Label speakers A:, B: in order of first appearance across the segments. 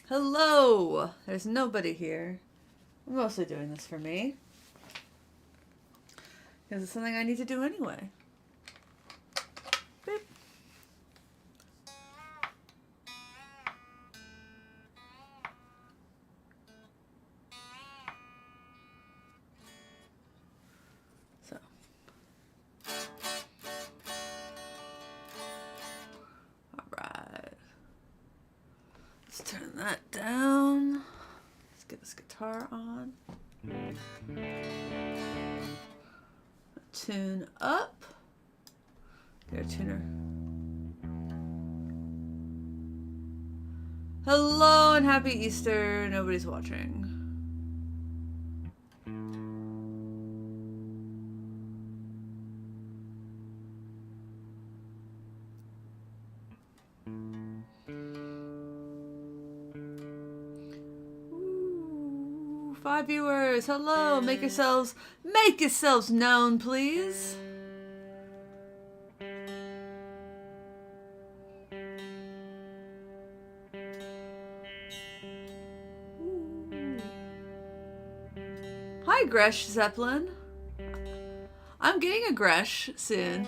A: Hello! There's nobody here. I'm mostly doing this for me. Because it's something I need to do anyway. Beep. So. Alright. Let's turn that down. Let's get this guitar on. Tune up. Get a tuner. Hello and happy Easter. Nobody's watching. Ooh, 5 viewers. Hello. Make yourselves known, please. Hi, Gresh Zeppelin. I'm getting a Gresh soon.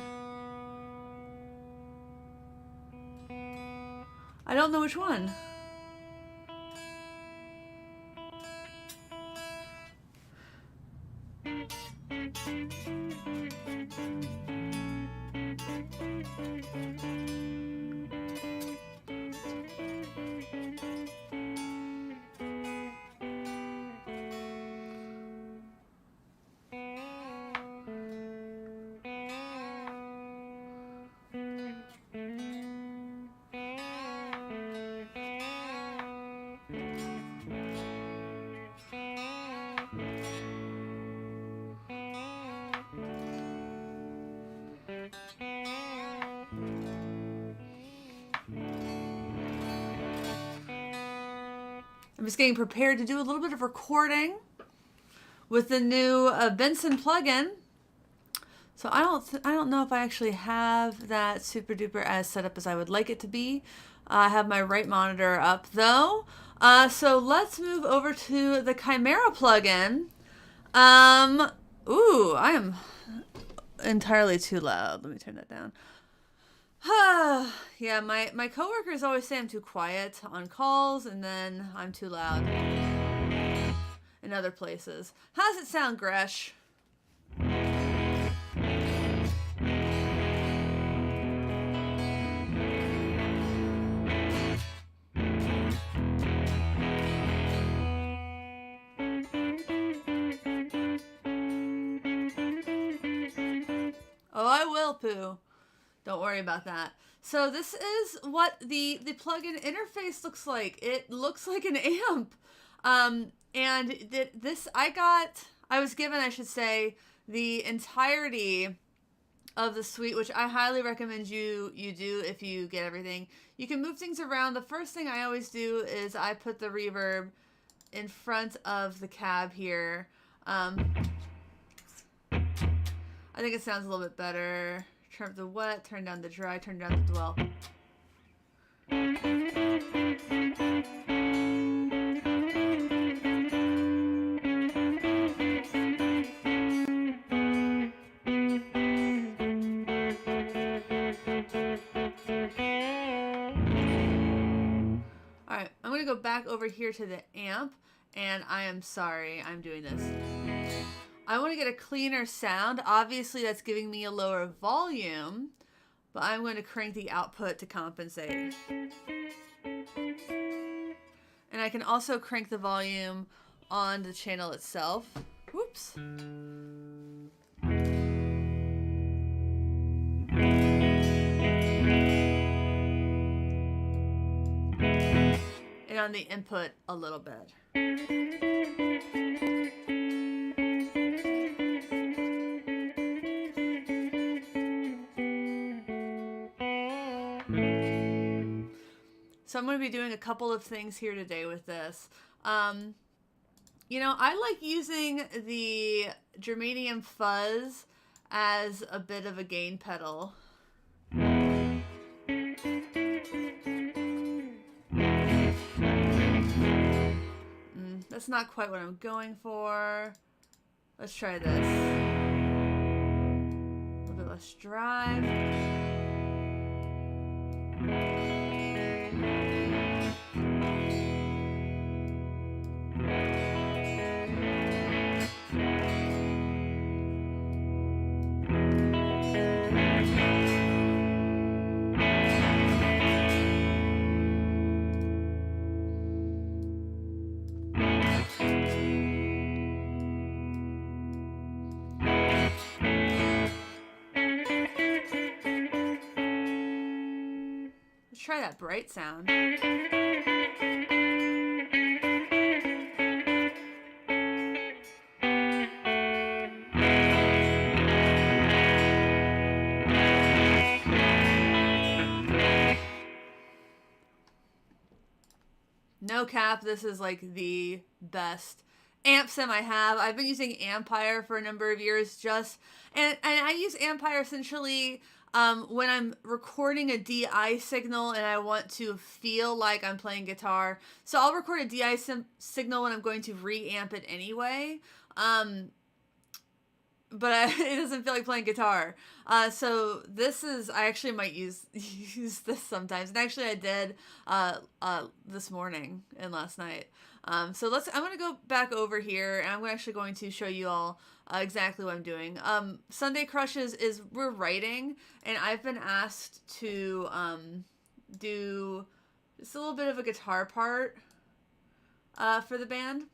A: I don't know which one. I'm just getting prepared to do a little bit of recording with the new Benson plugin. So I don't know if I actually have that super duper as set up as I would like it to be. I have my right monitor up though. So let's move over to the Chimera plugin. Ooh, I am entirely too loud. Let me turn that down. Yeah, my coworkers always say I'm too quiet on calls, and then I'm too loud in other places. How does it sound, Gresh? Oh, I will, Pooh. Don't worry about that. So this is what the plugin interface looks like. It looks like an amp. And I was given, I should say, the entirety of the suite, which I highly recommend you do if you get everything. You can move things around. The first thing I always do is I put the reverb in front of the cab here. I think it sounds a little bit better. Turn up the wet, turn down the dry, turn down the dwell. Alright, I'm going to go back over here to the amp, and I am sorry I'm doing this. I want to get a cleaner sound. Obviously, that's giving me a lower volume, but I'm going to crank the output to compensate. And I can also crank the volume on the channel itself. Whoops. And on the input a little bit. So I'm going to be doing a couple of things here today with this. You know, I like using the germanium fuzz as a bit of a gain pedal. That's not quite what I'm going for. Let's try this. A little bit less drive. Let's try that bright sound. No cap, this is like the best amp sim I have. I've been using Ampire for a number of years and I use Ampire essentially when I'm recording a DI signal and I want to feel like I'm playing guitar. So I'll record a DI signal when I'm going to reamp it anyway. But it doesn't feel like playing guitar. So this is, I actually might use this sometimes. And actually I did this morning and last night. So I'm going to go back over here and I'm actually going to show you all exactly what I'm doing. Sunday Crushes we're writing, and I've been asked to do just a little bit of a guitar part for the band.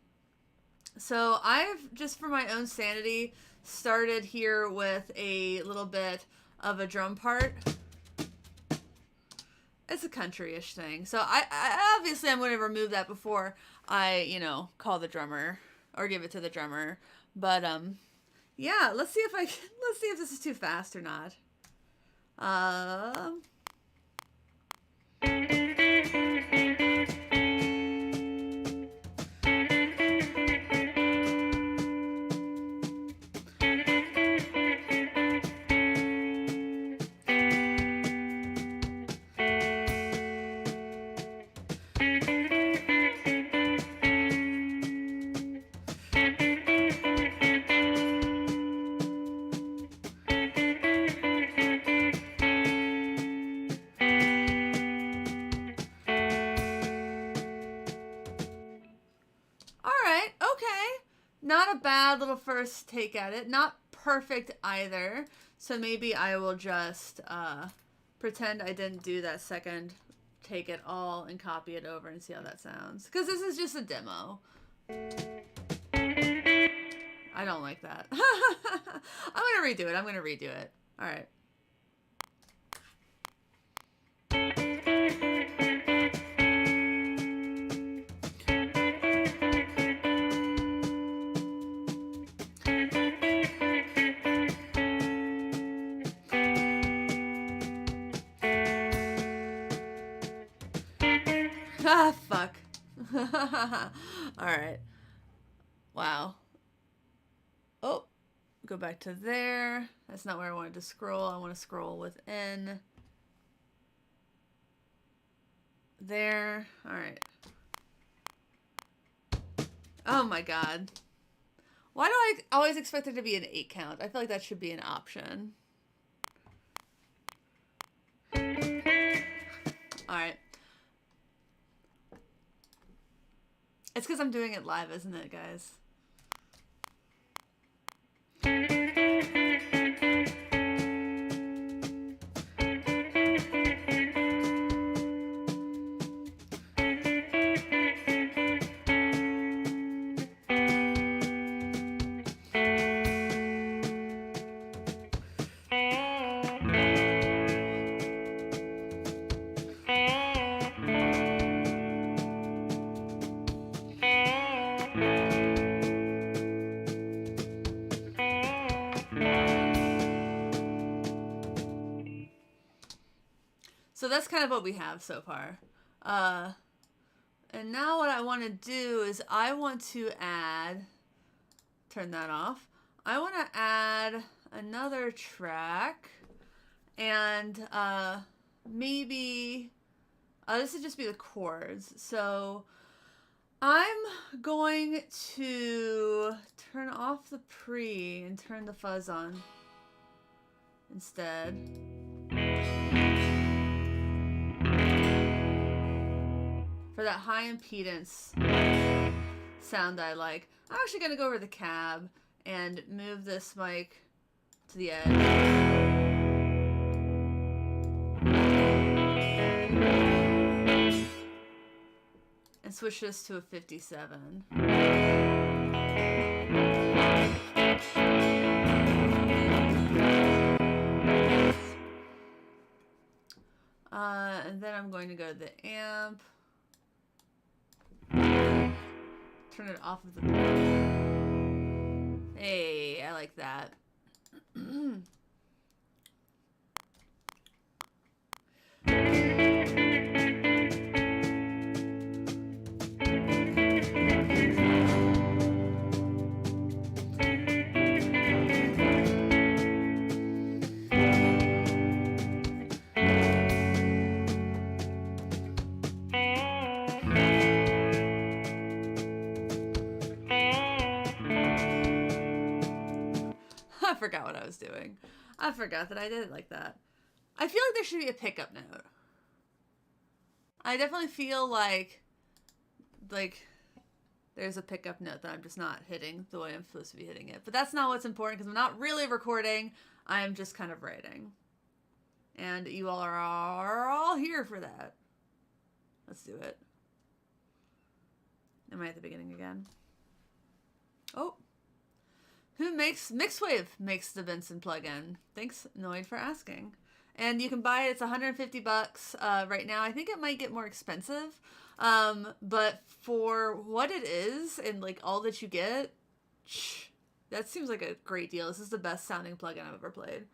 A: So I've, just for my own sanity, started here with a little bit of a drum part. It's a country-ish thing. So I obviously I'm going to remove that before I, call the drummer or give it to the drummer. But yeah, let's see if this is too fast or not. Not a bad little first take at it. Not perfect either. So maybe I will just pretend I didn't do that second take at all and copy it over and see how that sounds. Because this is just a demo. I don't like that. I'm going to redo it. All right. Ah, fuck. Alright. Wow. Oh, go back to there. That's not where I wanted to scroll. I want to scroll within there. Alright. Oh my god. Why do I always expect it to be an 8 count? I feel like that should be an option. Alright. It's because I'm doing it live, isn't it, guys? So that's kind of what we have so far. And now what I want to do is I want to add, turn that off. I want to add another track and maybe, this would just be the chords. So I'm going to turn off the pre and turn the fuzz on instead. For that high impedance sound I like. I'm actually going to go over the cab and move this mic to the edge. And switch this to a 57. And then I'm going to go to the amp. Turn it off of the... Hey, I like that. I forgot what I was doing. I forgot that I did it like that. I feel like there should be a pickup note. I definitely feel like there's a pickup note that I'm just not hitting the way I'm supposed to be hitting it. But that's not what's important because I'm not really recording. I'm just kind of writing. And you all are all here for that. Let's do it. Am I at the beginning again? Oh. Who makes Mixwave makes the Benson plugin? Thanks, Noid, for asking. And you can buy it. It's $150 right now. I think it might get more expensive, but for what it is and like all that you get, that seems like a great deal. This is the best sounding plugin I've ever played.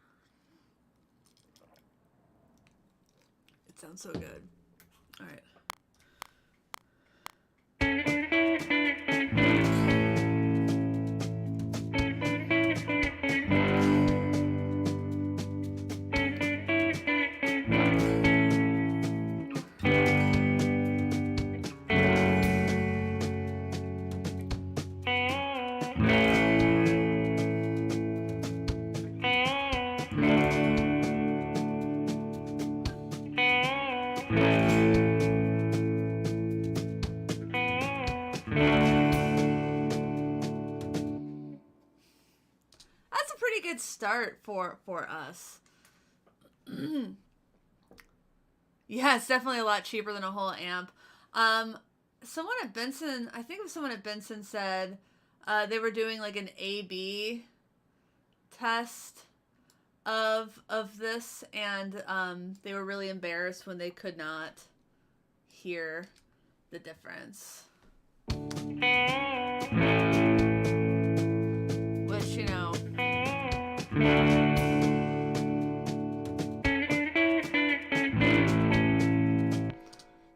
A: It sounds so good. All right. Start for us. Yeah, it's definitely a lot cheaper than a whole amp. Someone at Benson, I think it was someone at Benson said they were doing like an A/B test of this, and they were really embarrassed when they could not hear the difference. Which, you know,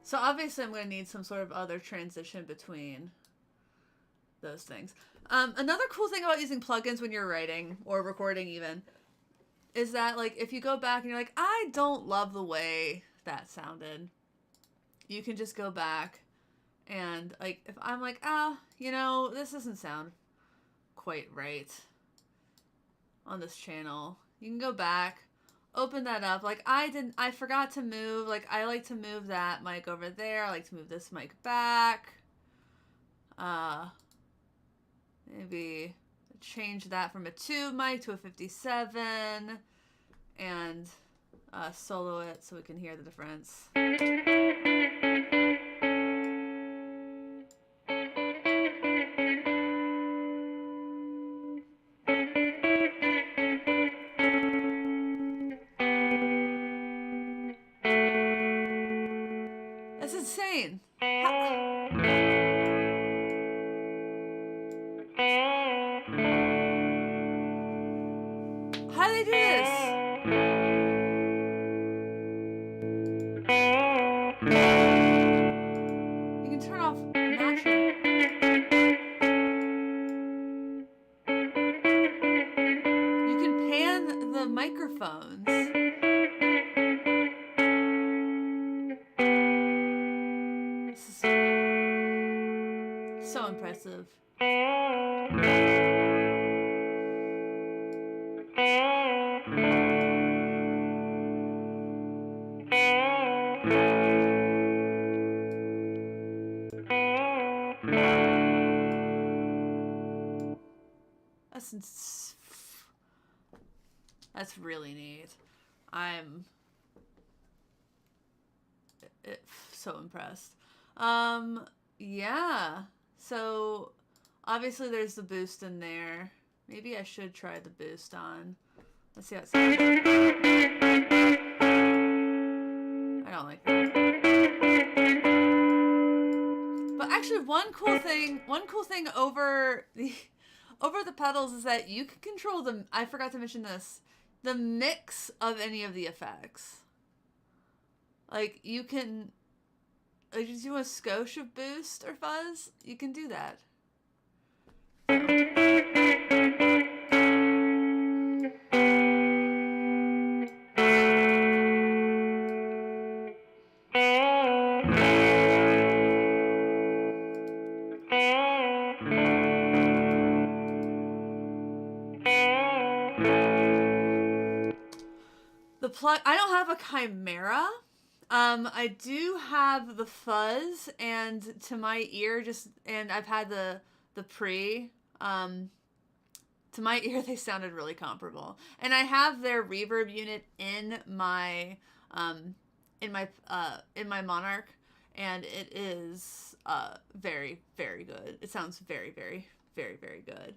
A: so obviously I'm going to need some sort of other transition between those things. Another cool thing about using plugins when you're writing or recording even is that like if you go back and you're like, I don't love the way that sounded, you can just go back and like if I'm like, you know, this doesn't sound quite right on this channel, you can go back, open that up. Like I forgot to move, like I like to move that mic over there. I like to move this mic back. Maybe change that from a tube mic to a 57 and solo it so we can hear the difference. That's insane. How do they do this? You can turn off natural. You can pan the microphones. This is... That's really neat. I'm so impressed. Yeah. So obviously there's the boost in there. Maybe I should try the boost on. Let's see how it sounds. I don't like that. But actually one cool thing over the pedals is that you can control the, I forgot to mention this, the mix of any of the effects. Like you can, like if you want a skosh of boost or fuzz, you can do that. The plug, I don't have a Chimera. I do have the fuzz, and to my ear, and I've had the pre. To my ear, they sounded really comparable, and I have their reverb unit in my Monarch, and it is very, very good. It sounds very, very, very, very good.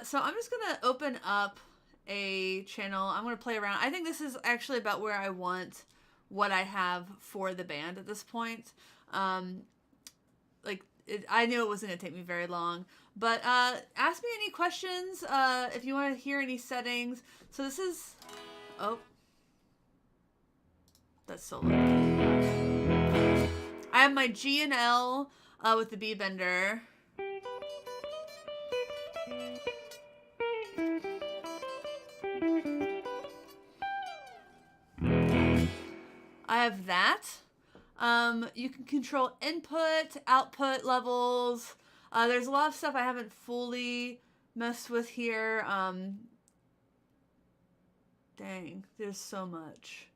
A: So I'm just gonna open up a channel. I'm gonna play around. I think this is actually about where I want what I have for the band at this point. I knew it wasn't gonna take me very long, but ask me any questions if you want to hear any settings. So this is, oh, that's so loud. I have my G and L with the B bender. I have that. You can control input, output levels. There's a lot of stuff I haven't fully messed with here. Dang, there's so much.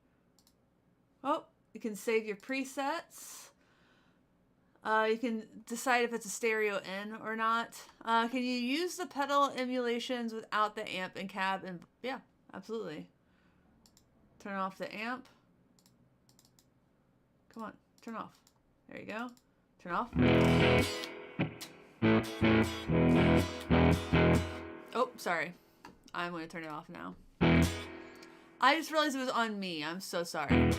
A: Oh, you can save your presets. You can decide if it's a stereo in or not. Can you use the pedal emulations without the amp and cab? And yeah, absolutely. Turn off the amp. Come on, turn off. There you go. Turn off. Oh, sorry. I'm going to turn it off now. I just realized it was on me. I'm so sorry.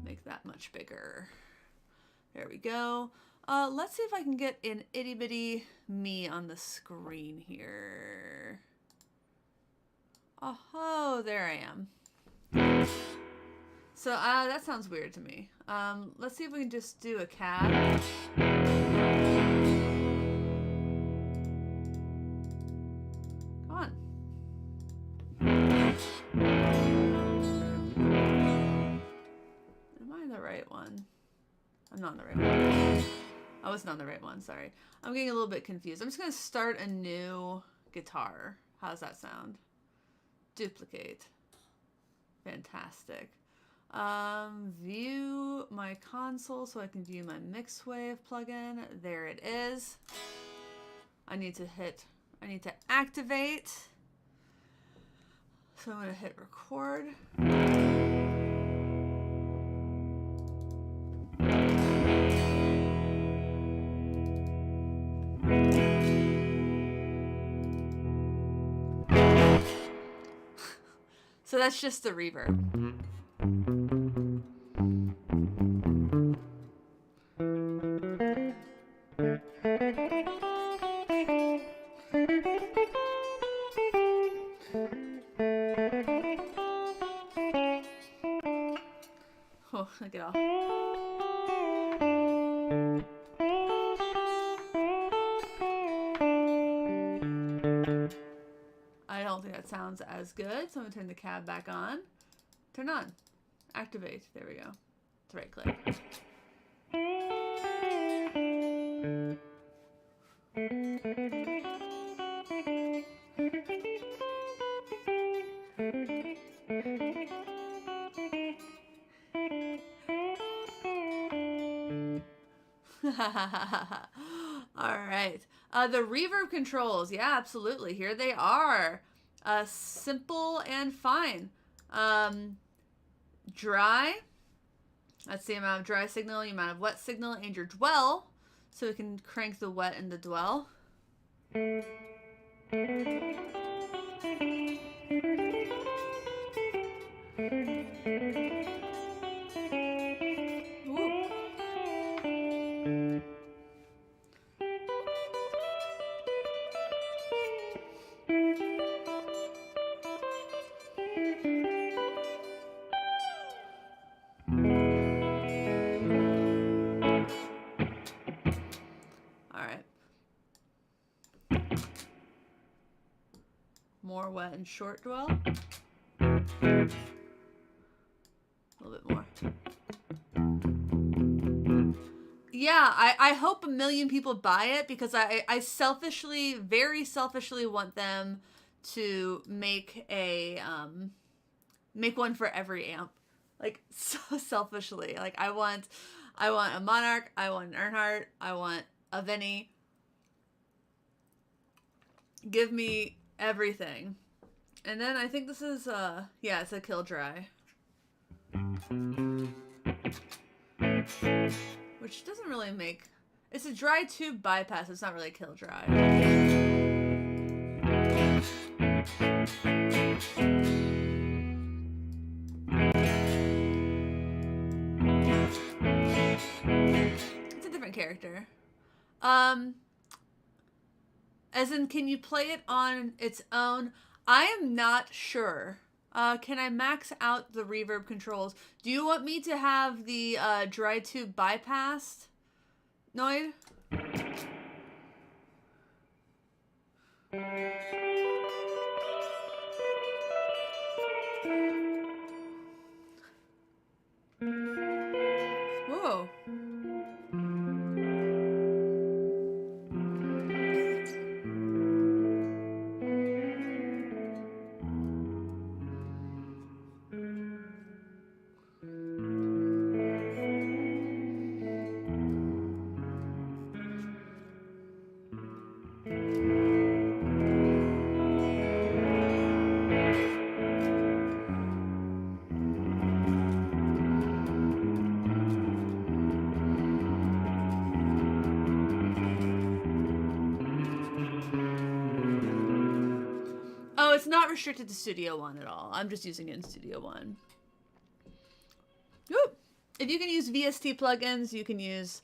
A: Make that much bigger. There we go. Let's see if I can get an itty bitty me on the screen here. Oh, there I am. So that sounds weird to me. Let's see if we can just do a cab. Come on. Am I the right one? I'm not on the right one. I wasn't on the right one, sorry. I'm getting a little bit confused. I'm just going to start a new guitar. How's that sound? Duplicate. Fantastic. View my console so I can view my Mixwave plugin. There it is. I need to activate. So I'm going to hit record. So that's just the reverb. Oh, look it all. I don't think that sounds as good, so I'm going to turn the cab back on. Turn on. Activate. There we go. Let's right click. All right. The reverb controls. Yeah, absolutely. Here they are. Simple and fine. Dry. That's the amount of dry signal, the amount of wet signal, and your dwell. So we can crank the wet and the dwell. More wet and short dwell. A little bit more. Yeah, I hope 1 million people buy it because I selfishly, very selfishly want them to make a make one for every amp. Like, so selfishly. Like, I want a Monarch, I want an Earnhardt, I want a Vinny. Give me everything. And then I think this is yeah, it's a kill dry. Which doesn't really make... It's a dry tube bypass. It's not really a kill dry. It's a different character. As in, can you play it on its own? I am not sure. Can I max out the reverb controls? Do you want me to have the dry tube bypassed, Noid? Whoa. It's not restricted to Studio One at all. I'm just using it in Studio One. Whoop. If you can use VST plugins, you can use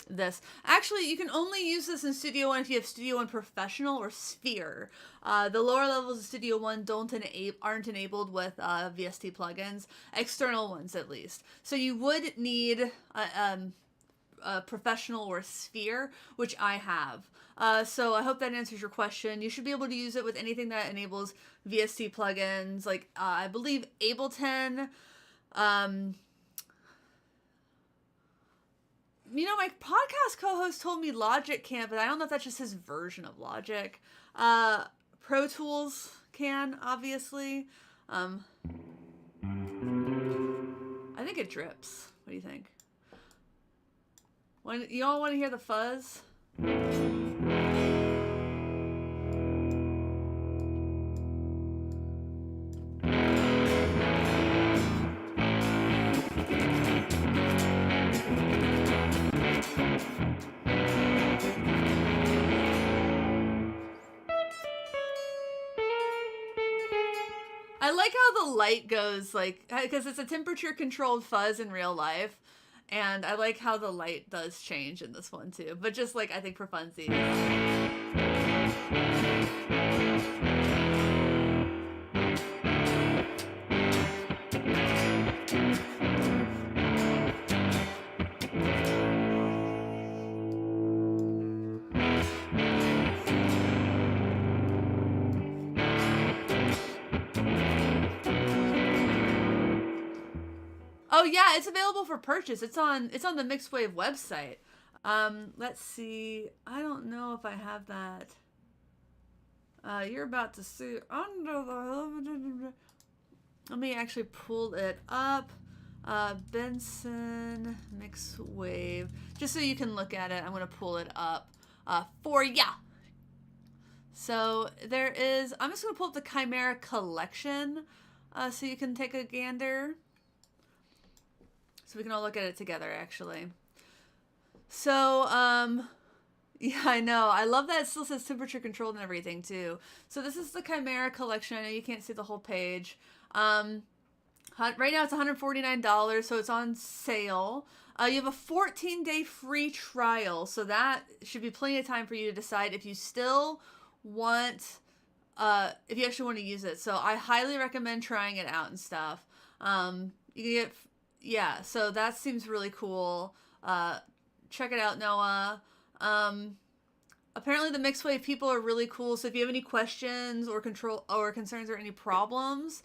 A: this. Actually, you can only use this in Studio One if you have Studio One Professional or Sphere. The lower levels of Studio One aren't enabled with VST plugins, external ones at least. So you would need a Professional or Sphere, which I have. So I hope that answers your question. You should be able to use it with anything that enables VST plugins, like I believe Ableton. You know, my podcast co-host told me Logic can, but I don't know if that's just his version of Logic. Pro Tools can, obviously. I think it drips. What do you think? You all want to hear the fuzz? I like how the light goes, like, because it's a temperature controlled fuzz in real life. And I like how the light does change in this one too. But just like, I think for funsies. Oh yeah, it's available for purchase. It's on the Mixwave website. Let's see. I don't know if I have that. You're about to see under the... Let me actually pull it up. Benson mix wave. Just so you can look at it, I'm going to pull it up for ya. So there is, I'm just going to pull up the Chimera collection so you can take a gander. So we can all look at it together, actually. So, yeah, I know. I love that it still says temperature controlled and everything, too. So this is the Chimera collection. I know you can't see the whole page. Right now it's $149, so it's on sale. You have a 14-day free trial, so that should be plenty of time for you to decide if you still want, if you actually want to use it. So I highly recommend trying it out and stuff. You can get, yeah, so that seems really cool. Check it out, Noah. Apparently the mixed wave people are really cool, so if you have any questions or concerns or any problems,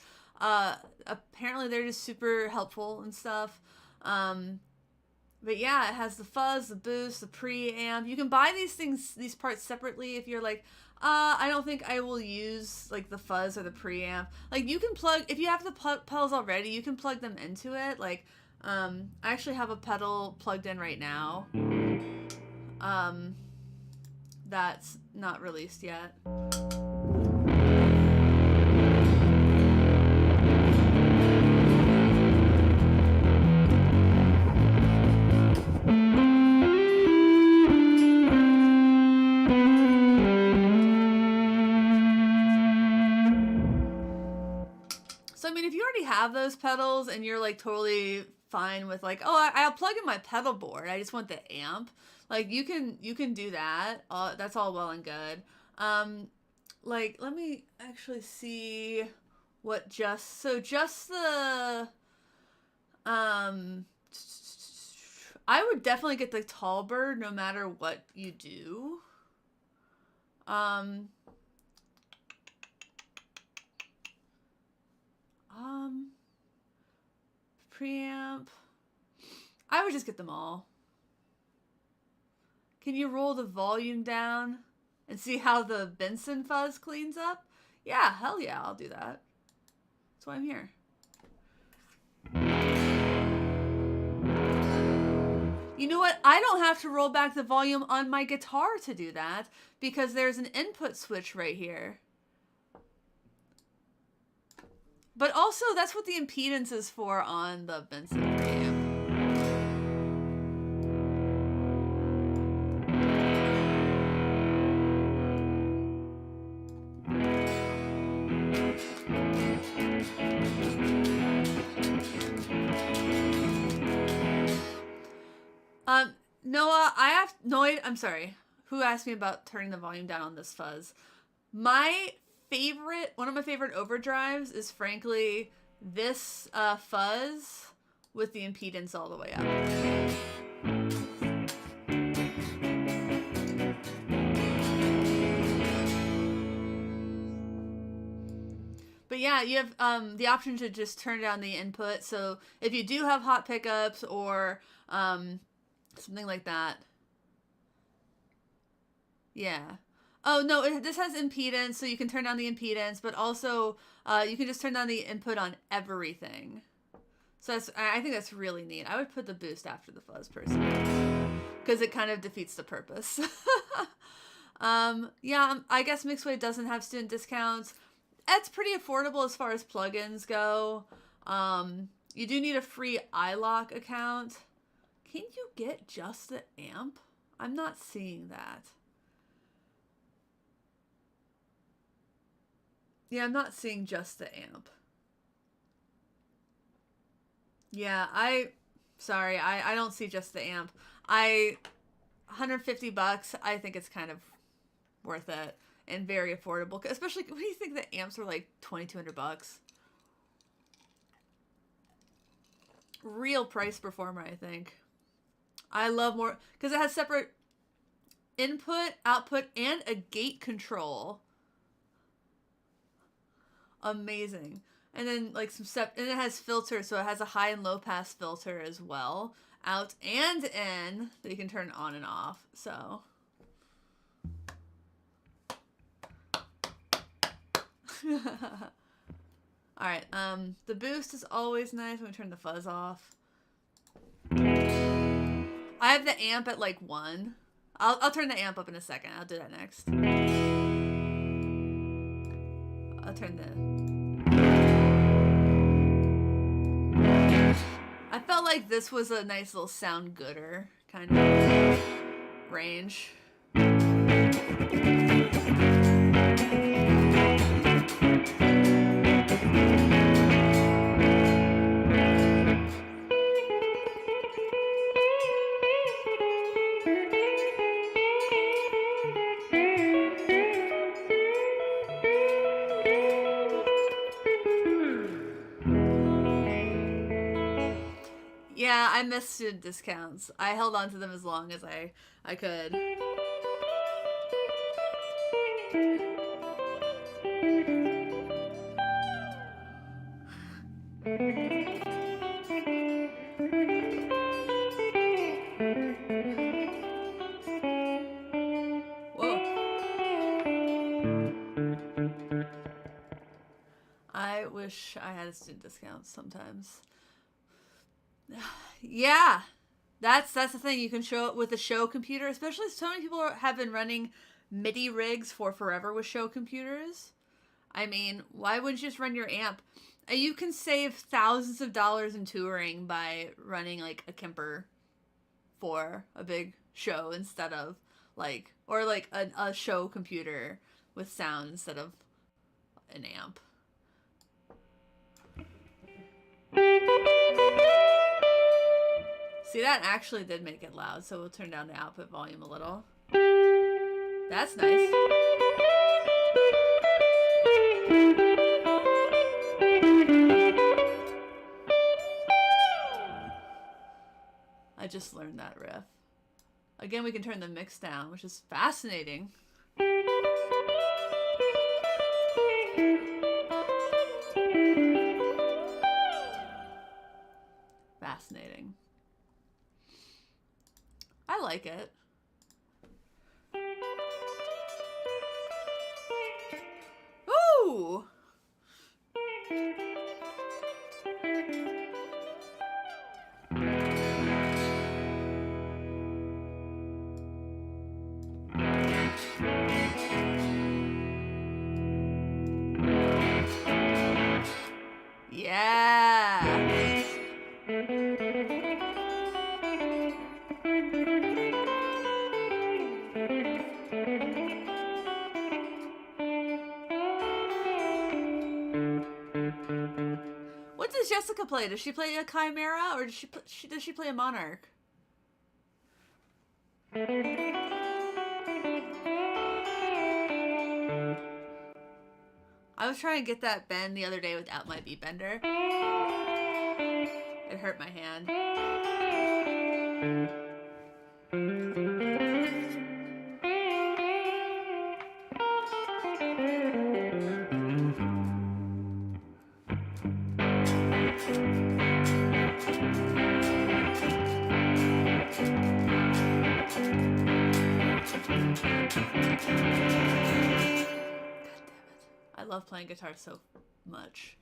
A: apparently they're just super helpful and stuff. But yeah, it has the fuzz, the boost, the preamp. You can buy these parts separately if you're like, I don't think I will use like the fuzz or the preamp. Like you can plug, if you have the pedals already, you can plug them into it. Like, I actually have a pedal plugged in right now. That's not released yet. So, I mean, if you already have those pedals and you're like totally fine with like, oh, I'll plug in my pedal board, I just want the amp. Like you can do that. That's all well and good. Like let me actually see what just the I would definitely get the tall bird no matter what you do. Preamp. I would just get them all. Can you roll the volume down and see how the Benson fuzz cleans up? Yeah, hell yeah, I'll do that. That's why I'm here. You know what? I don't have to roll back the volume on my guitar to do that because there's an input switch right here. But also, that's what the impedance is for on the Benson preamp. Noah, I'm sorry. Who asked me about turning the volume down on this fuzz? One of my favorite overdrives is frankly this fuzz with the impedance all the way up. But yeah, you have the option to just turn down the input. So if you do have hot pickups or something like that. Yeah. Oh, no, this has impedance, so you can turn down the impedance, but also you can just turn down the input on everything. So I think that's really neat. I would put the boost after the fuzz personally, because it kind of defeats the purpose. Yeah, I guess Mixway doesn't have student discounts. It's pretty affordable as far as plugins go. You do need a free iLock account. Can you get just the amp? I'm not seeing that. Yeah, I'm not seeing just the amp. Yeah, sorry, I don't see just the amp. $150, I think it's kind of worth it and very affordable, especially when you think the amps are like $2,200. Real price performer, I think. I love more because it has separate input, output, and a gate control. Amazing. And then like and it has filters, so it has a high and low pass filter as well, out and in, that you can turn on and off. So Alright, the boost is always nice when we turn the fuzz off. I have the amp at like 1. I'll turn the amp up in a second. I'll do that next. I'll turn I felt like this was a nice little sound gooder kind of range. Yeah, I missed student discounts. I held on to them as long as I could. Whoa. I wish I had a student discount sometimes. Yeah, that's the thing. You can show it with a show computer, especially so many people have been running MIDI rigs for forever with show computers. I mean, why wouldn't you just run your amp? You can save thousands of dollars in touring by running like a Kemper for a big show instead of like, or like a show computer with sound instead of an amp. See, that actually did make it loud, so we'll turn down the output volume a little. That's nice. I just learned that riff. Again, we can turn the mix down, which is fascinating. Fascinating. I like it. Ooh! Yeah! What does Jessica play? Does she play a Chimera or does she play a Monarch? I was trying to get that bend the other day without my beat bender. It hurt my hand. I love playing guitar so much.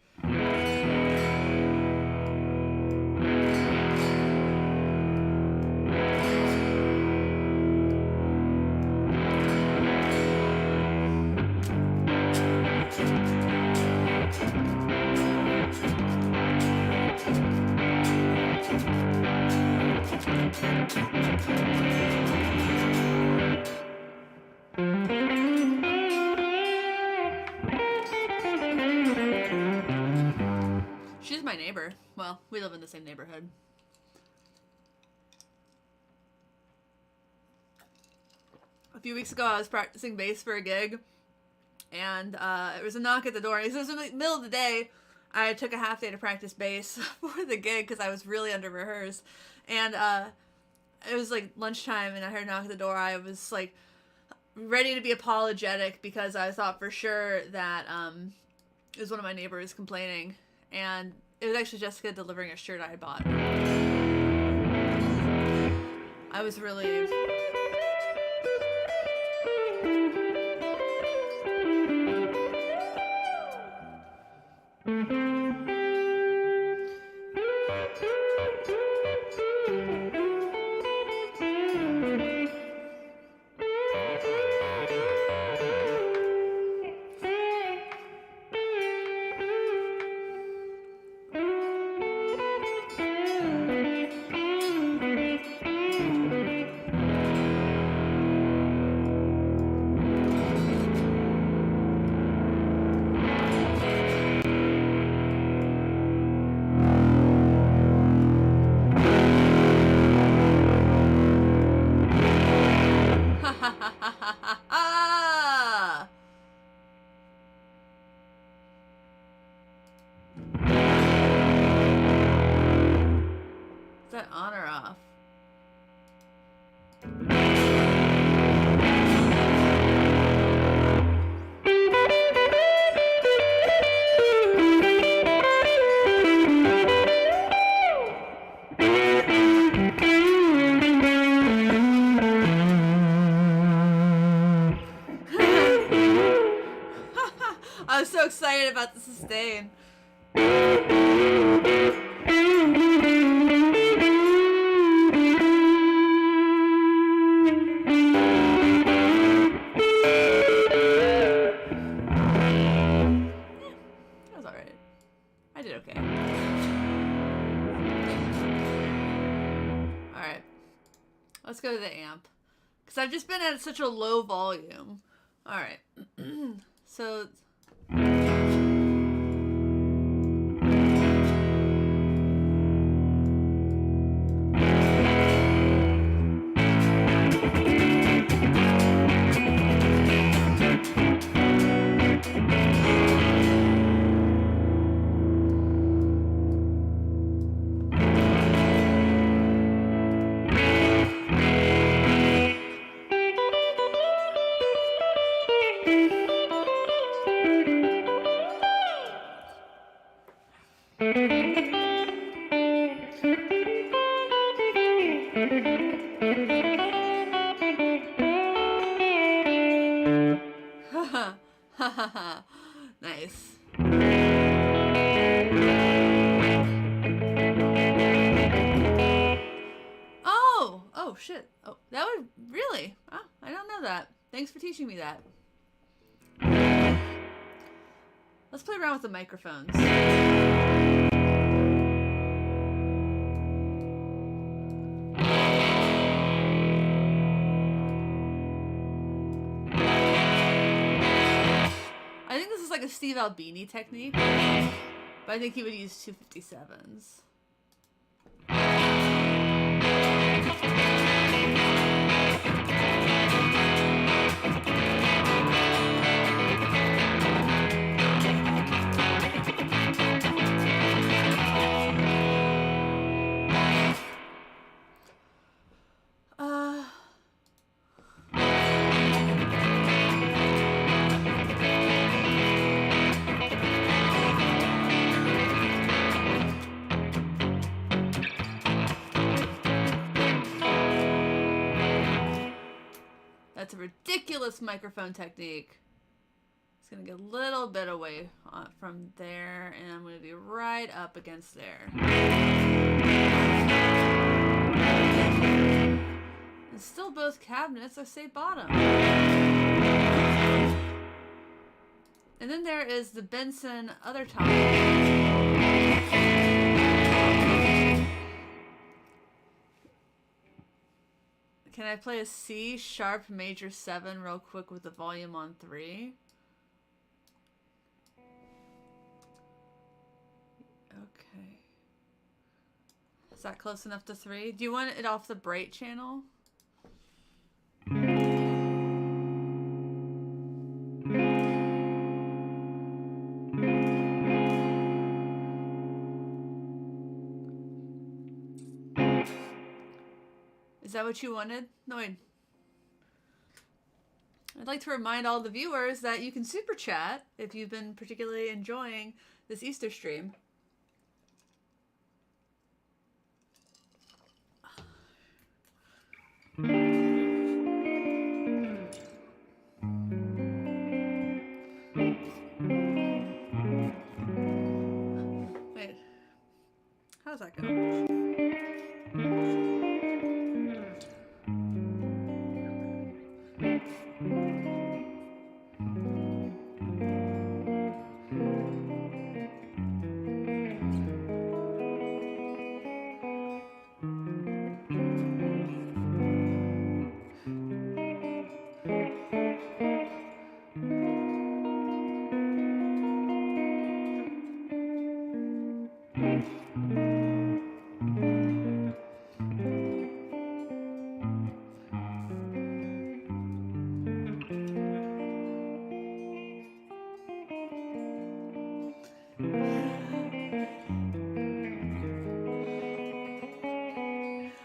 A: She's my neighbor. Well, we live in the same neighborhood. A few weeks ago, I was practicing bass for a gig, and it was a knock at the door. It was in the middle of the day. I took a half day to practice bass for the gig because I was really under-rehearsed. And it was like lunchtime, and I heard a knock at the door. I was like ready to be apologetic because I thought for sure that it was one of my neighbors complaining. And it was actually Jessica delivering a shirt I had bought. I was relieved. Is that on or off? I was so excited about the sustain. That was alright. I did okay. Alright. Let's go to the amp. Because I've just been at such a low volume. Alright. So... Nice. Oh shit. Oh, that would really. Oh, I don't know that. Thanks for teaching me that. Let's play around with the microphones. I think this is like a Steve Albini technique, but I think he would use 257s. That's a ridiculous microphone technique. It's going to get a little bit away from there, and I'm going to be right up against there. And still both cabinets, I say bottom. And then there is the Benson other top. Can I play a C sharp major 7 real quick with the volume on 3? Okay. Is that close enough to 3? Do you want it off the bright channel? Is that what you wanted? No, I'd like to remind all the viewers that you can super chat if you've been particularly enjoying this Easter stream. Wait, how does that go?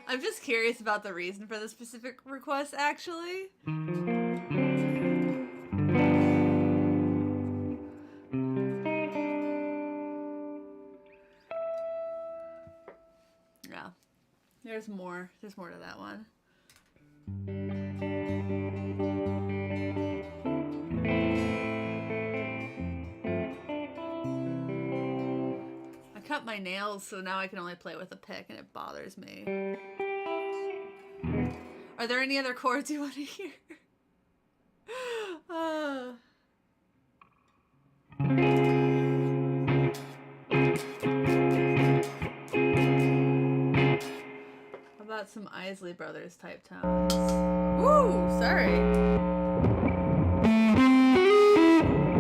A: I'm just curious about the reason for the specific request, actually. Yeah. There's more. There's more to that one. I cut my nails, so now I can only play with a pick, and it bothers me. Are there any other chords you want to hear? How about some Isley Brothers type tones? Woo! Sorry.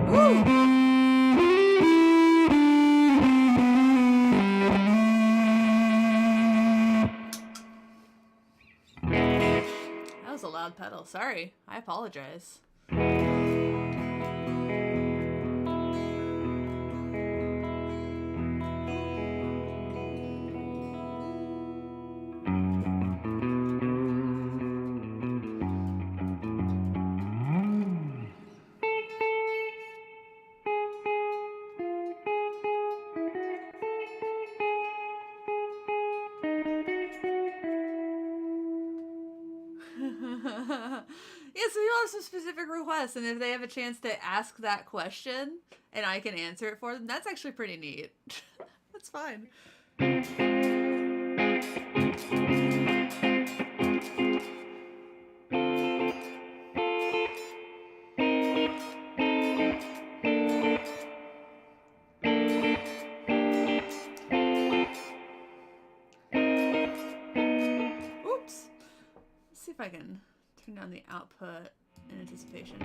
A: Woo! That was a loud pedal. Sorry. I apologize. Yeah, so you'll have some specific requests, and if they have a chance to ask that question and I can answer it for them, that's actually pretty neat. That's fine. Oops. Let's see if I can turn down the output in anticipation.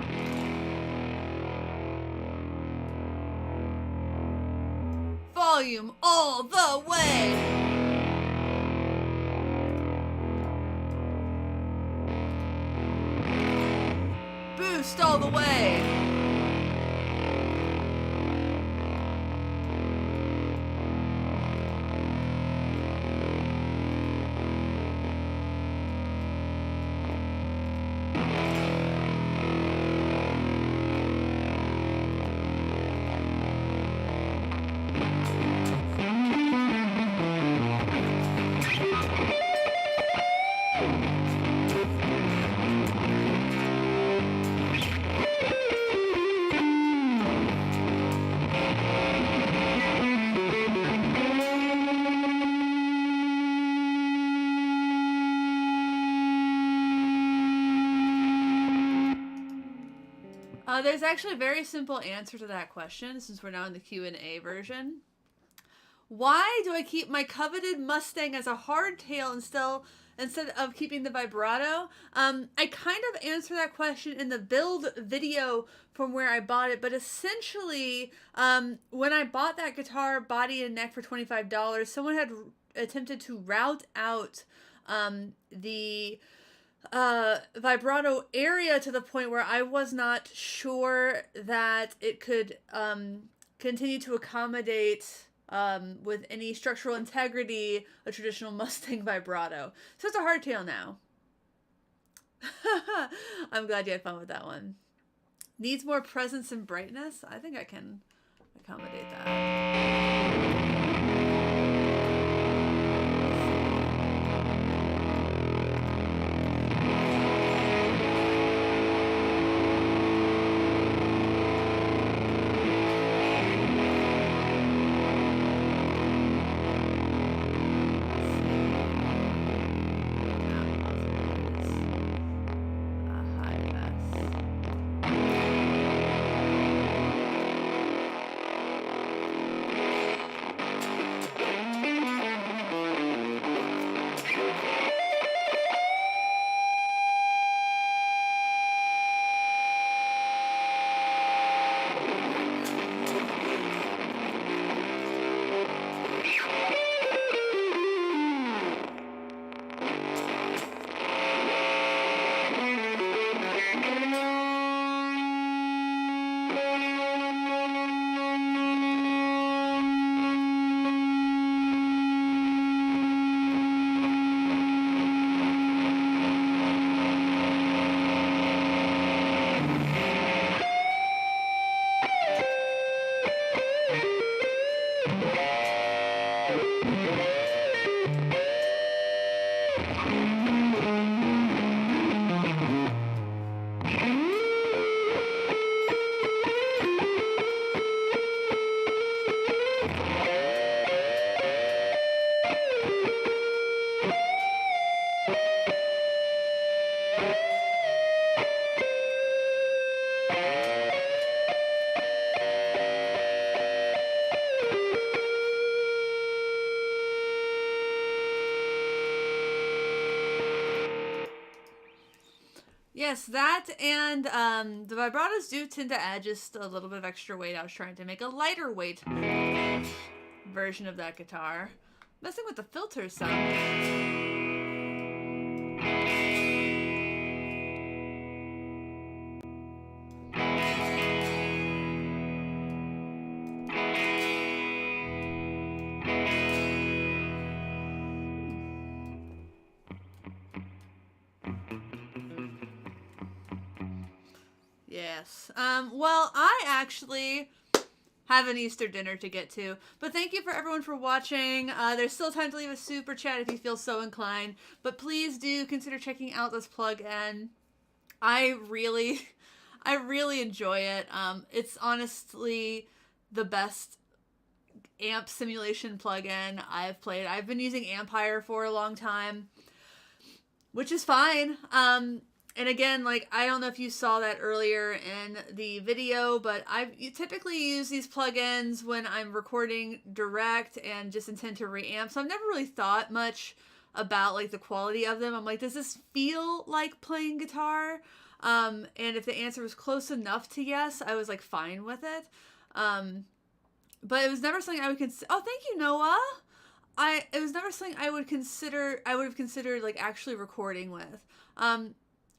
A: Volume all the way! Boost all the way! There's actually a very simple answer to that question, since we're now in the Q&A version. Why do I keep my coveted Mustang as a hardtail instead of keeping the vibrato? I kind of answer that question in the build video from where I bought it, but essentially, when I bought that guitar body and neck for $25, someone had attempted to route out the vibrato area to the point where I was not sure that it could continue to accommodate with any structural integrity a traditional Mustang vibrato. So it's a hardtail now. I'm glad you had fun with that one. Needs more presence and brightness? I think I can accommodate that. Yes, that and the vibratos do tend to add just a little bit of extra weight. I was trying to make a lighter weight version of that guitar. Messing with the filters some. Yes. Well, I actually have an Easter dinner to get to. But thank you for everyone for watching. There's still time to leave a super chat if you feel so inclined. But please do consider checking out this plugin. I really enjoy it. It's honestly the best amp simulation plugin I've played. I've been using Ampire for a long time, which is fine. And again, like, I don't know if you saw that earlier in the video, but I typically use these plugins when I'm recording direct and just intend to reamp. So I've never really thought much about, like, the quality of them. I'm like, does this feel like playing guitar? And if the answer was close enough to yes, I was, like, fine with it. But it was never something I would consider. Oh, thank you, Noah. It was never something I would have considered, like, actually recording with.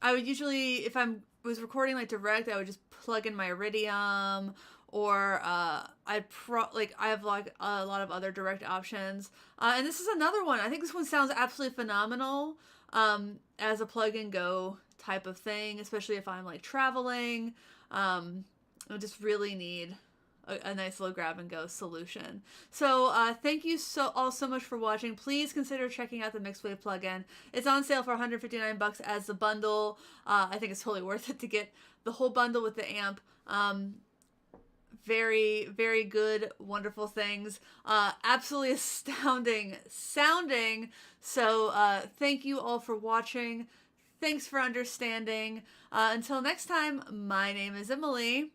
A: I would usually, if I was recording like direct, I would just plug in my Iridium, or I have like a lot of other direct options. And this is another one. I think this one sounds absolutely phenomenal as a plug and go type of thing, especially if I'm like traveling. I just really need a nice little grab and go solution. So thank you all so much for watching. Please consider checking out the Mixwave plugin. It's on sale for $159 as the bundle. I think it's totally worth it to get the whole bundle with the amp. Very, very good, wonderful things. Absolutely astounding sounding. So thank you all for watching. Thanks for understanding. Until next time, my name is Emily.